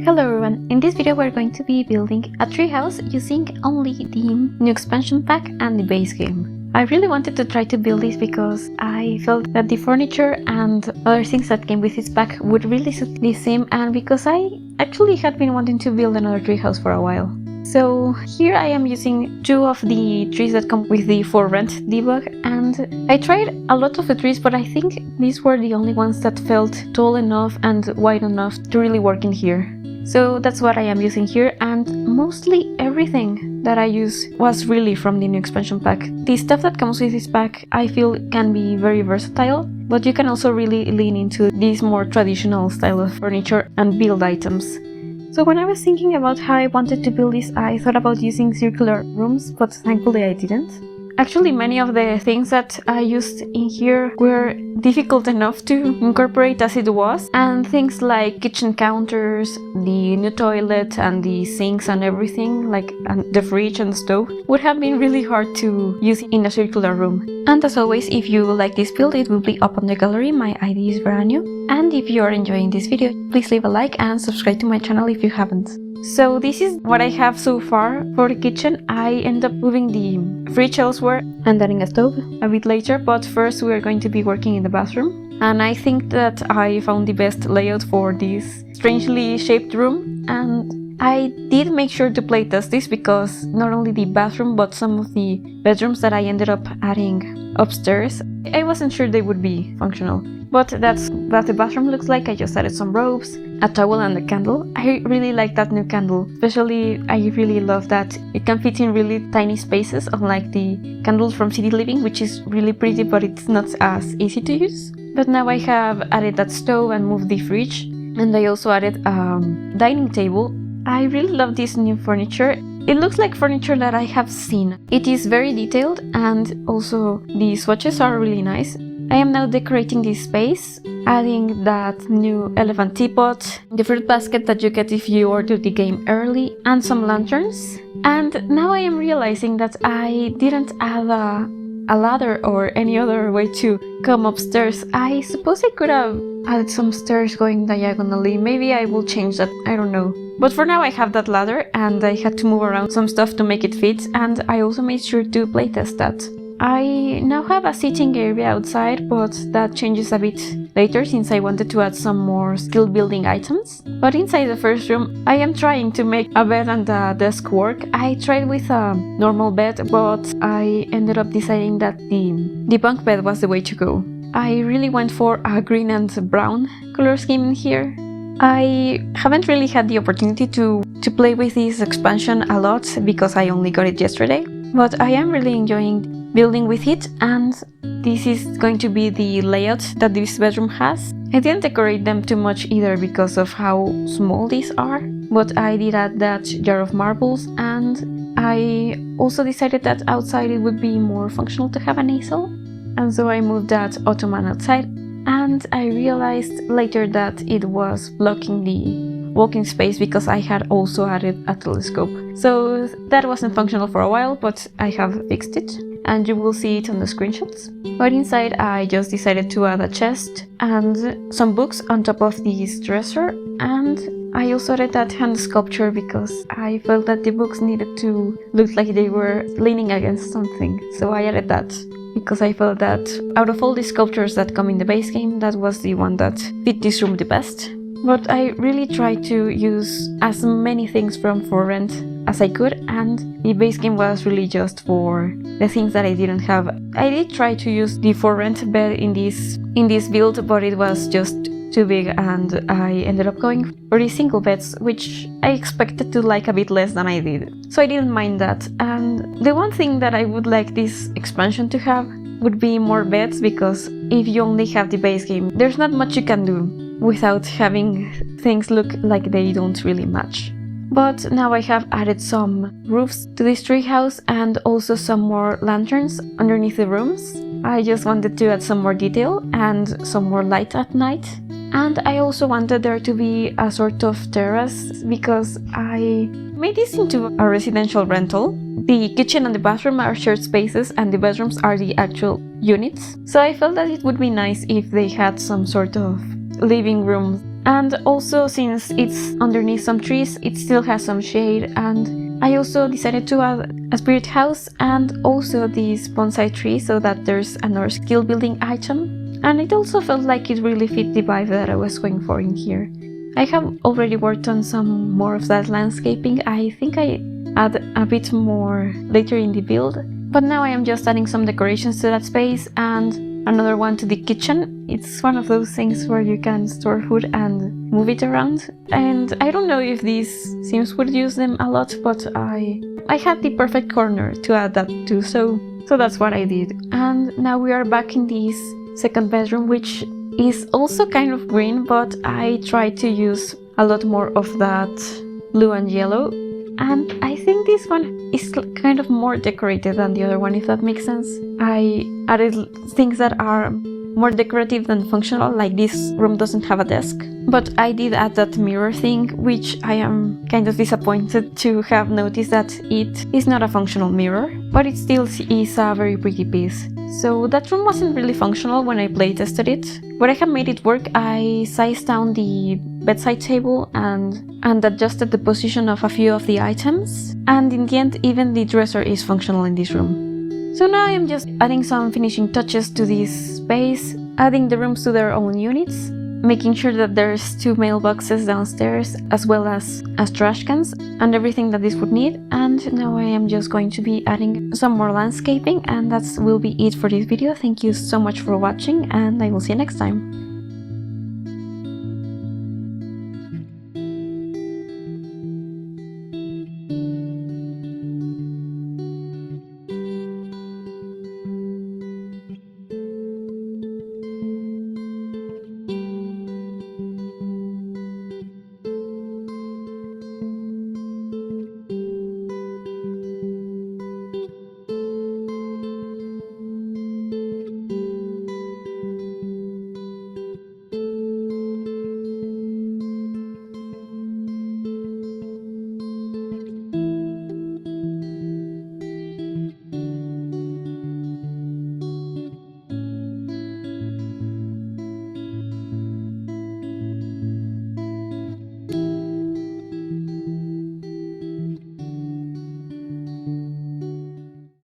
Hello everyone, in this video we're going to be building a treehouse using only the new expansion pack and the base game. I really wanted to try to build this because I felt that the furniture and other things that came with this pack would really suit this theme, and because I actually had been wanting to build another treehouse for a while. So here I am using two of the trees that come with the for rent debug, and I tried a lot of the trees, but I think these were the only ones that felt tall enough and wide enough to really work in here. So that's what I am using here, and mostly everything that I use was really from the new expansion pack. The stuff that comes with this pack I feel can be very versatile, but you can also really lean into this more traditional style of furniture and build items. So when I was thinking about how I wanted to build this, I thought about using circular rooms, but thankfully I didn't. Actually, many of the things that I used in here were difficult enough to incorporate as it was, and things like kitchen counters, the new toilet and the sinks and everything, like the fridge and the stove, would have been really hard to use in a circular room. And as always, if you like this build, it will be up on the gallery. My ID is Veranjo. And if you are enjoying this video, please leave a like and subscribe to my channel if you haven't. So this is what I have so far for the kitchen. I end up moving the fridge elsewhere and adding a stove a bit later, but first we are going to be working in the bathroom. And I think that I found the best layout for this strangely shaped room, and I did make sure to playtest this because not only the bathroom but some of the bedrooms that I ended up adding upstairs, I wasn't sure they would be functional. But that's what the bathroom looks like. I just added some ropes, a towel and a candle. I really like that new candle. Especially, I really love that it can fit in really tiny spaces, unlike the candles from City Living, which is really pretty but it's not as easy to use. But now I have added that stove and moved the fridge, and I also added a dining table. I really love this new furniture. It looks like furniture that I have seen. It is very detailed, and also the swatches are really nice. I am now decorating this space, adding that new elephant teapot, the fruit basket that you get if you order the game early, and some lanterns. And now I am realizing that I didn't add a ladder or any other way to come upstairs. I suppose I could have added some stairs going diagonally. Maybe I will change that, I don't know. But for now I have that ladder, and I had to move around some stuff to make it fit, and I also made sure to playtest that. I now have a sitting area outside, but that changes a bit later since I wanted to add some more skill building items. But inside the first room, I am trying to make a bed and a desk work. I tried with a normal bed, but I ended up deciding that the bunk bed was the way to go. I really went for a green and brown color scheme in here. I haven't really had the opportunity to play with this expansion a lot because I only got it yesterday, but I am really enjoying building with it, and this is going to be the layout that this bedroom has. I didn't decorate them too much either because of how small these are, but I did add that jar of marbles, and I also decided that outside it would be more functional to have an easel, and so I moved that ottoman outside, and I realized later that it was blocking the walking space because I had also added a telescope. So that wasn't functional for a while, but I have fixed it, and you will see it on the screenshots. But inside I just decided to add a chest and some books on top of this dresser, and I also added that hand sculpture because I felt that the books needed to look like they were leaning against something, so I added that because I felt that out of all the sculptures that come in the base game, that was the one that fit this room the best. But I really tried to use as many things from For Rent as I could, and the base game was really just for the things that I didn't have. I did try to use the For Rent bed in this build, but it was just too big, and I ended up going for the single beds, which I expected to like a bit less than I did. So I didn't mind that. And the one thing that I would like this expansion to have would be more beds, because if you only have the base game, there's not much you can do without having things look like they don't really match. But now I have added some roofs to this treehouse and also some more lanterns underneath the rooms. I just wanted to add some more detail and some more light at night. And I also wanted there to be a sort of terrace because I made this into a residential rental. The kitchen and the bathroom are shared spaces and the bedrooms are the actual units. So I felt that it would be nice if they had some sort of living room And also, since it's underneath some trees, it still has some shade. And I also decided to add a spirit house and also this bonsai tree so that there's another skill building item. And it also felt like it really fit the vibe that I was going for in here. I have already worked on some more of that landscaping. I think I add a bit more later in the build. But now I am just adding some decorations to that space and another one to the kitchen. It's one of those things where you can store food and move it around. And I don't know if these Sims would use them a lot, but I had the perfect corner to add that to, so that's what I did. And now we are back in this second bedroom, which is also kind of green, but I tried to use a lot more of that blue and yellow. And I think this one is kind of more decorated than the other one, if that makes sense. I added things that are more decorative than functional, like this room doesn't have a desk. But I did add that mirror thing, which I am kind of disappointed to have noticed that it is not a functional mirror, but it still is a very pretty piece. So that room wasn't really functional when I playtested it. But I have made it work. I sized down the bedside table and adjusted the position of a few of the items. And in the end, even the dresser is functional in this room. So now I'm just adding some finishing touches to this space, adding the rooms to their own units, making sure that there's 2 mailboxes downstairs as well as trash cans and everything that this would need. And now I am just going to be adding some more landscaping, and that will be it for this video. Thank you so much for watching, and I will see you next time.